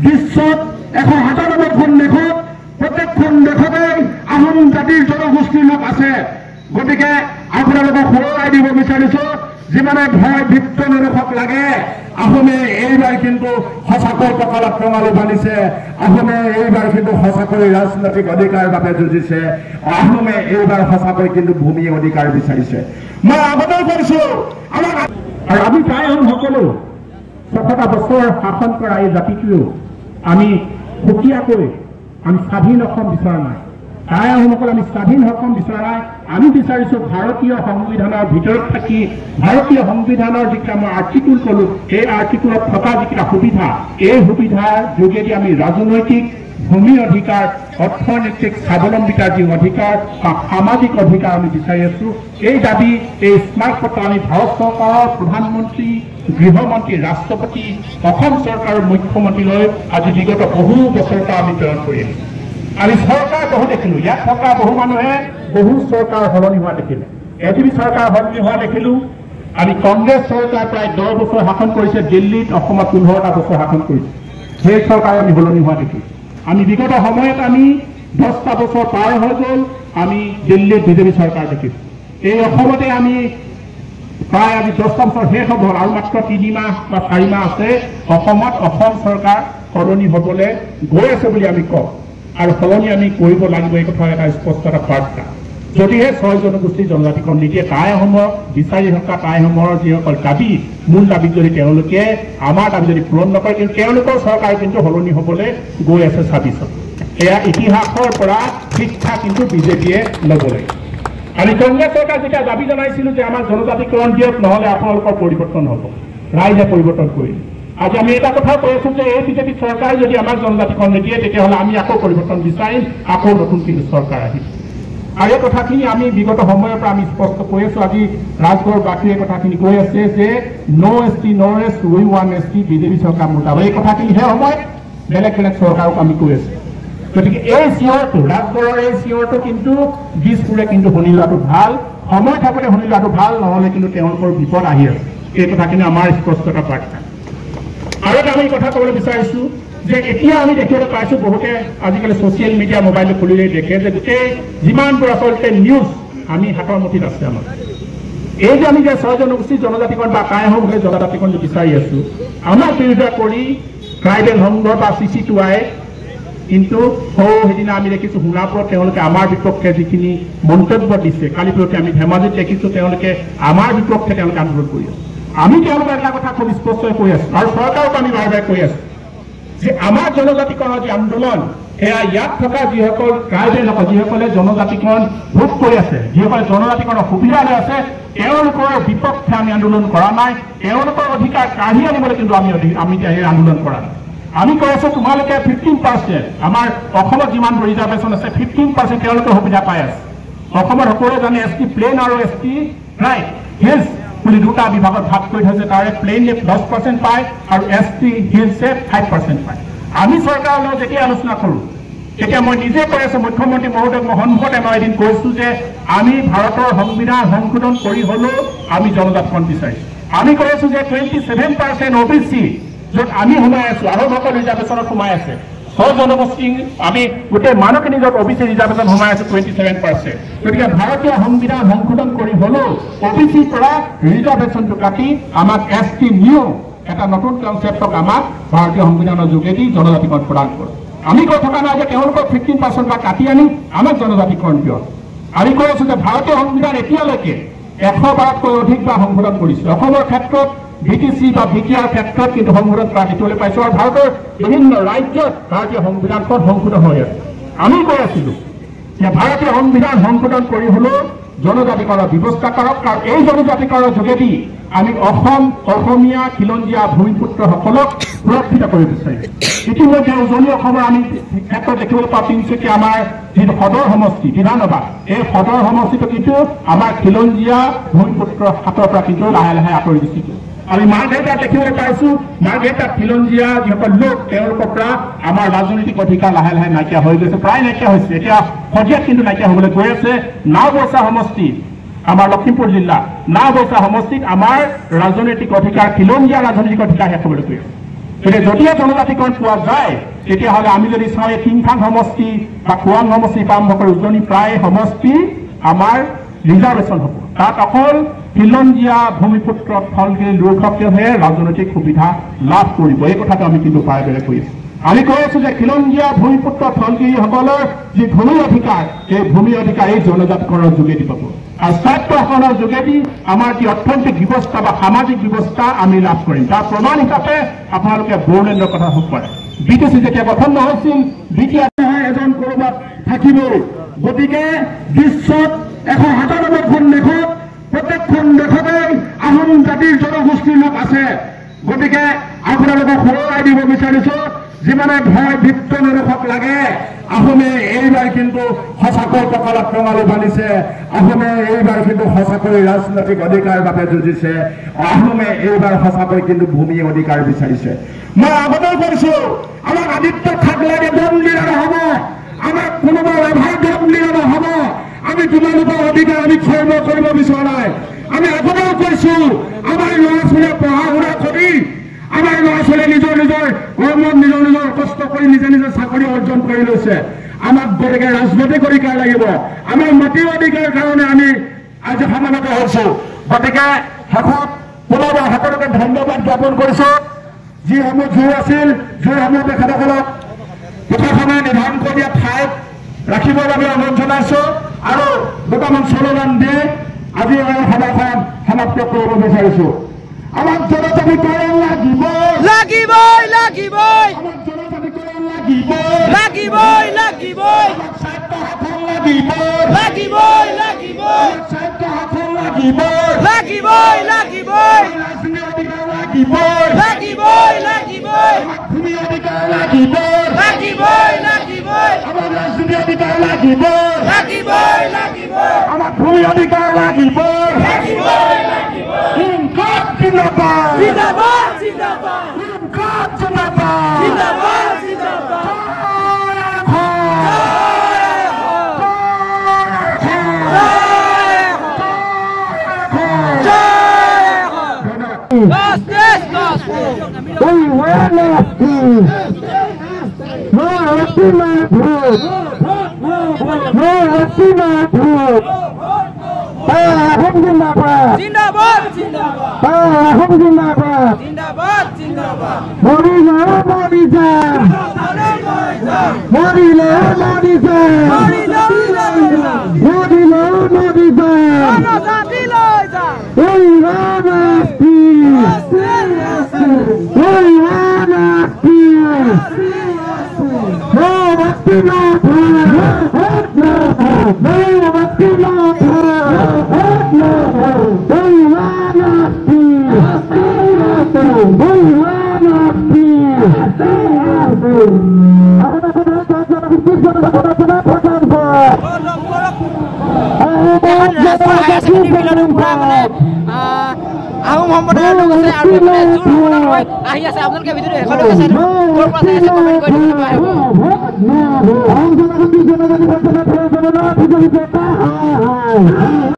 বিশ্বত 197খন দেশত প্ৰত্যেকখন দেশতেই আহোম জাতিৰ জনগোষ্ঠীৰ লোক আছে। গতিকে আপোনালোকক সোঁৱৰাই দিব বিচাৰিছো, যিমানে ভয় ভীত নিৰসক লাগে, আহোমে এইবাৰ কিন্তু সঁচাকৈ কঁকালত টঙালি বান্ধিছে। আহোমে এইবাৰ কিন্তু সঁচাকৈ ৰাজনৈতিক অধিকাৰ বাবে যুঁজিছে। আহোমে এইবাৰ সঁচাকৈ কিন্তু ভূমি অধিকাৰ বিচাৰিছে। মই আগতেও কৈছো, আৰু আমি প্ৰায় সকলো 6টা বছৰ শাসন কৰা এই জাতিটো আমি সুকীয়াকৈ আমি স্বাধীন অসম বিচৰা নাই। তাই আহোমসকল আমি স্বাধীন অসম বিচৰা নাই। আমি বিচাৰিছো ভাৰতীয় সংবিধানৰ ভিতৰত থাকি ভাৰতীয় সংবিধানৰ যিকেইটা মই আৰ্টিকুল কলো, এই আৰ্টিকুলত থকা যিকেইটা সুবিধা, এই সুবিধাৰ যোগেদি আমি ৰাজনৈতিক ভূমি অধিকাৰ, অৰ্থনৈতিক স্বাৱলম্বিতাৰ যি অধিকাৰ বা সামাজিক অধিকাৰ আমি বিচাৰি আছো। এই দাবী, এই স্মাৰকপত্ৰ আমি ভাৰত চৰকাৰৰ প্ৰধানমন্ত্ৰী, গৃহমন্ত্ৰী, ৰাষ্ট্ৰপতি, অসম চৰকাৰৰ মুখ্যমন্ত্ৰীলৈ আজি বিগত বহু বছৰৰ পৰা আমি প্ৰেৰণ কৰি আহিছো। আমি চৰকাৰ বহু দেখিলো, ইয়াত থকা বহু মানুহে বহু চৰকাৰ সলনি হোৱা দেখিলে। এটিভি চৰকাৰ সলনি হোৱা দেখিলো। আমি কংগ্ৰেছ চৰকাৰ প্ৰায় 10 বছৰ শাসন কৰিছে, দিল্লীত, অসমত 15টা বছৰ শাসন কৰিছে। সেই চৰকাৰ আমি সলনি হোৱা দেখিলো। আমি বিগত সময়ত আমি 10টা বছৰ পাৰ হৈ গ'ল, আমি দিল্লীত বিজেপি চৰকাৰ দেখিছো। এই অসমতে আমি প্ৰায় আজি 10টা বছৰ শেষ হ'ব আৰু মাত্ৰ 3 মাহ বা 4 মাহ আছে অসমত অসম চৰকাৰ সলনি হ'বলৈ গৈ আছে বুলি আমি কওঁ। আৰু সলনি আমি কৰিব লাগিব, এই কথা এটা স্পষ্ট এটা বাৰ্তা। যদিহে 6 জনগোষ্ঠী জনজাতিকৰণ নীতিয়ে টাই আহোমৰ বিচাৰি থকা টাই আহোমৰ যিসকল দাবী, মূল দাবী যদি তেওঁলোকে আমাৰ দাবী যদি পূৰণ নকৰে, কিন্তু তেওঁলোকৰ চৰকাৰ কিন্তু সলনি হ'বলৈ গৈ আছে 26ত। এয়া ইতিহাসৰ পৰা শিক্ষা কিন্তু বিজেপিয়ে ল'ব লাগে। আমি কংগ্ৰেছ চৰকাৰ যেতিয়া দাবী জনাইছিলো যে আমাক জনজাতিকৰণ দিয়ক, নহ'লে আপোনালোকৰ পৰিৱৰ্তন হ'ব, ৰাইজে পৰিৱৰ্তন কৰিলে। আজি আমি এটা কথা কৈ আছো যে এই বিজেপি চৰকাৰে যদি আমাক জনজাতিকৰণ নিদিয়ে, তেতিয়াহ'লে আমি আকৌ পৰিৱৰ্তন বিচাৰিম, আকৌ নতুন কিন্তু চৰকাৰ আহিব। আৰু এই কথাখিনি আমি বিগত সময়ৰ পৰা আমি স্পষ্ট কৈ আছো। আজি ৰাজগড়বাসীয়ে কথাখিনি কৈ আছে যে ন' ST, ন' এছ, উই ৱান ST, বিজেপি চৰকাৰ মুটাব। এই কথাখিনি সেই সময়ত বেলেগ বেলেগ চৰকাৰক আমি কৈ আছো। গতিকে এই চিঞৰটো, ৰাজগড়ৰ এই চিঞৰটো কিন্তু দিছপুৰে কিন্তু শুনি লোৱাটো ভাল, সময় থাকোঁতে শুনি লোৱাটো ভাল, নহ'লে কিন্তু তেওঁলোকৰ বিপদ আহি আছে। এই কথাখিনি আমাৰ স্পষ্ট এটা বাৰ্তা। আৰু এটা আমি কথা ক'বলৈ বিচাৰিছো যে এতিয়া আমি দেখিবলৈ পাইছো, বহুতে আজিকালি ছ'চিয়েল মিডিয়া মোবাইলটো খুলিলেই দেখে যে গোটেই যিমানবোৰ আচলতে নিউজ আমি হাতৰ মুঠিত আছে আমাৰ। এই যে আমি যে 6 জনগোষ্ঠী জনজাতিকৰণ বা টাই আহোম বুলি জনজাতিকৰণ বিচাৰি আছো, আমাক বিৰোধিতা কৰি ট্ৰাইবেল সংঘ বা CC2I কিন্তু সেইদিনা আমি দেখিছো সোণাপুৰত তেওঁলোকে আমাৰ বিপক্ষে যিখিনি মন্তব্য দিছে। কালি পৰহি আমি ধেমাজিত দেখিছো তেওঁলোকে আমাৰ বিপক্ষে তেওঁলোকে আন্দোলন কৰি আছে। আমি তেওঁলোকৰ এটা কথা খুব স্পষ্টকৈ কৈ আছো আৰু চৰকাৰক আমি বাৰে বাৰে কৈ আছো যে আমাৰ জনজাতিকৰণৰ যি আন্দোলন, সেয়া ইয়াত থকা যিসকল ট্ৰাইবেল লোক, যিসকলে জনজাতিকৰণ ভোগ কৰি আছে, যিসকলে জনজাতিকৰণৰ সুবিধা লৈ আছে, তেওঁলোকৰ বিপক্ষে আমি আন্দোলন কৰা নাই। তেওঁলোকৰ অধিকাৰ কাঢ়ি আনিবলৈ কিন্তু আমি আন্দোলন কৰা নাই। আমি কৈ আছো তোমালোকে 15%, আমাৰ অসমত যিমানবোৰ ৰিজাৰ্ভেশ্যন আছে 15% তেওঁলোকে সুবিধা পাই আছে। অসমত সকলোৱে জানে ST প্লেন আৰু ST ৰাইট হিলছ বুলি দুটা বিভাগত ভাগ কৰি থৈছে। তাৰে প্লেইনে 10% পায় আৰু ST হিলছে 5% পায়। আমি চৰকাৰৰ লগত যেতিয়া আলোচনা কৰোঁ, তেতিয়া মই নিজে কৈ আছো, মুখ্যমন্ত্ৰী মহোদয়ক মই সন্মুখতে মই এদিন কৈছো যে আমি ভাৰতৰ সংবিধান সংশোধন কৰি হ'লেও আমি জনজাতিকৰণ বিচাৰিছো। আমি কৈ আছো যে 27% OBC য'ত আমি সোমাই আছো, আহোমসকল ৰিজাৰ্ভেশ্যনত সোমাই আছে, 6 জনগোষ্ঠী আমি গোটেই মানুহখিনি য'ত OBC ৰিজাৰ্ভেশ্যন সোমাই আছো 27%। গতিকে ভাৰতীয় সংবিধান সংশোধন কৰি হ'লেও OBCৰ পৰা ৰিজাৰ্ভেশ্যনটো কাটি আমাক ST নিউ এটা নতুন কনচেপ্টক আমাক ভাৰতীয় সংবিধানৰ যোগেদি জনজাতিকৰণ প্ৰদান কৰে। আমি কৈ থকা নাই যে তেওঁলোকক 15% বা কাটি আনি আমাক জনজাতিকৰণ দিয়ক। আমি কৈ আছো যে ভাৰতীয় সংবিধান এতিয়ালৈকে 100বাৰতকৈ অধিক বাৰ সংশোধন কৰিছে। অসমৰ ক্ষেত্ৰত BTC বা BTR ক্ষেত্ৰত কিন্তু সংশোধন কৰা দেখিবলৈ পাইছো আৰু ভাৰতৰ বিভিন্ন ৰাজ্যত ভাৰতীয় সংবিধানখন সংশোধন হৈ আছে। আমি কৈ আছিলো যে ভাৰতীয় সংবিধান সংশোধন কৰি হ'লেও জনজাতিকৰণৰ ব্যৱস্থা কৰক, আৰু এই জনজাতিকৰণৰ যোগেদি আমি অসমীয়া খিলঞ্জীয়া ভূমিপুত্ৰসকলক সুৰক্ষিত কৰিব বিচাৰিম। ইতিমধ্যে উজনি অসমৰ আমি ক্ষেত্ৰত দেখিবলৈ পাওঁ, তিনিচুকীয়া আমাৰ যিটো সদৰ সমষ্টি বিধানসভা, এই সদৰ সমষ্টিটো কিন্তু আমাৰ খিলঞ্জীয়া ভূমিপুত্ৰৰ হাতৰ পৰা কিন্তু লাহে লাহে আঁতৰি দিছিল। আমি মাৰ্ঘেৰিটাত দেখিবলৈ পাইছো, মাৰ্ঘেৰিটাত খিলঞ্জীয়া যিসকল লোক, তেওঁলোকৰ পৰা আমাৰ ৰাজনৈতিক অধিকাৰ লাহে লাহে নাইকিয়া হৈ গৈছে, প্ৰায় নাইকিয়া হৈছে। এতিয়া সদিয়াত কিন্তু নাইকিয়া হ'বলৈ গৈ আছে। নাওবৈচা সমষ্টি আমাৰ লখিমপুৰ জিলা, নাওবৈচা সমষ্টিত আমাৰ ৰাজনৈতিক অধিকাৰ, খিলঞ্জীয়া ৰাজনৈতিক অধিকাৰ শেষ হ'বলৈ গৈ আছে। গতিকে যদিহে জনজাতিকৰণ পোৱা যায় তেতিয়াহ'লে আমি যদি চাওঁ এই টিংখাং সমষ্টি বা খোৱাং সমষ্টি আৰম্ভ কৰি উজনি প্ৰায় সমষ্টি আমাৰ ৰিজাৰ্ভেশ্যন হ'ব তাত অকল খিলঞ্জীয়া ভূমিপুত্ৰত ফলগিৰি লোকসকলেহে ৰাজনৈতিক সুবিধা লাভ কৰিব এই কথাটো আমি কিন্তু প্ৰায়দৰে কৈ আছোঁ আমি কৈ আছোঁ যে খিলঞ্জীয়া ভূমিপুত্ৰ ফলগিৰিসকলৰ যি ভূমি অধিকাৰ এই ভূমি অধিকাৰ এই জনজাতিকৰণৰ যোগেদি পাব আৰু স্বায়ত্তশাসনৰ যোগেদি আমাৰ যি অৰ্থনৈতিক ব্যৱস্থা বা সামাজিক ব্যৱস্থা আমি লাভ কৰিম তাৰ প্ৰমাণ হিচাপে আপোনালোকে বড়োলেণ্ডৰ কথা হওক পাৰে BTC যেতিয়া গঠন নহৈছিল এজন ক'ৰবাত থাকিবই গতিকে বিশ্বত 197খন দেশত প্ৰত্যেকখন দেশতেই আহোম জাতিৰ জনগোষ্ঠীৰ লোক আছে গতিকে আপোনালোকক সোঁৱৰাই দিব বিচাৰিছো যিমানে ভয় বিত্ত নিৰসক লাগে আহোমে এইবাৰ কিন্তু সঁচাকৈ কঁকালত টঙালি বান্ধিছে আহোমে এইবাৰ কিন্তু সঁচাকৈ ৰাজনৈতিক অধিকাৰ বাবে যুঁজিছে আহোমে এইবাৰ সঁচাকৈ কিন্তু ভূমি অধিকাৰ বিচাৰিছে মই আগতেও কৈছো আমাক আদিত্য থাক লাগে দম দিলে নহ'ব আমাক কোনোবা এভাৰ দম দিলে নহ'ব আমি তোমালোকৰ অধিকাৰ আমি ক্ষয় কৰিব বিচৰা নাই আমি আগতেও কৈছো আমাৰ ল'ৰা ছোৱালীয়ে পঢ়া শুনা কৰি আমাৰ ল'ৰা ছোৱালীয়ে নিজৰ কৰ্মত নিজৰ কষ্ট কৰি নিজে চাকৰি অৰ্জন কৰি লৈছে আমাক গতিকে ৰাজনৈতিক অধিকাৰ লাগিব আমাৰ মাটিৰ অধিকাৰ কাৰণে আমি আজি সমাগত হৈছো গতিকে শেষত পুনৰবাৰ সকলোকে ধন্যবাদ জ্ঞাপন কৰিছো যিসমূহ জোৰ আছিল জোৰসমূহ তেখেতসকলক প্ৰশাসনে নিৰ্ধাৰণ কৰি দিয়া ঠাইত ৰাখিবৰ বাবে অনুৰোধ জনাইছো আৰু দুটামান শ্লোগান দি আজি সভাখন সমাপ্ত কৰিব বিচাৰিছো আমাক জনজাতিকৰণ লাগিবই আমাক জনজাতিকৰণ লাগিবই আমাক স্বায়ত্তশাসন লাগিবই স্বায়ত্তশাসন লাগিবই ৰাজনীতি অধিকাৰ লাগিবই আমাক ভূমি অধিকাৰ লাগিবই আমাক ৰাজনীতি অধিকাৰ লাগিবই আমাক ভূমি অধিকাৰ লাগিবই জিন্দাবাদ আহোম সম্প্ৰদায়ৰ লোক আছে আৰু জোৰ সমাধান হৈ আহি আছে আপোনালোকে ভিডিঅ'টো শেষলৈকে চাই থাকক ক'ৰ পৰা চাই আছে কমেণ্ট কৰি দিব পাৰিব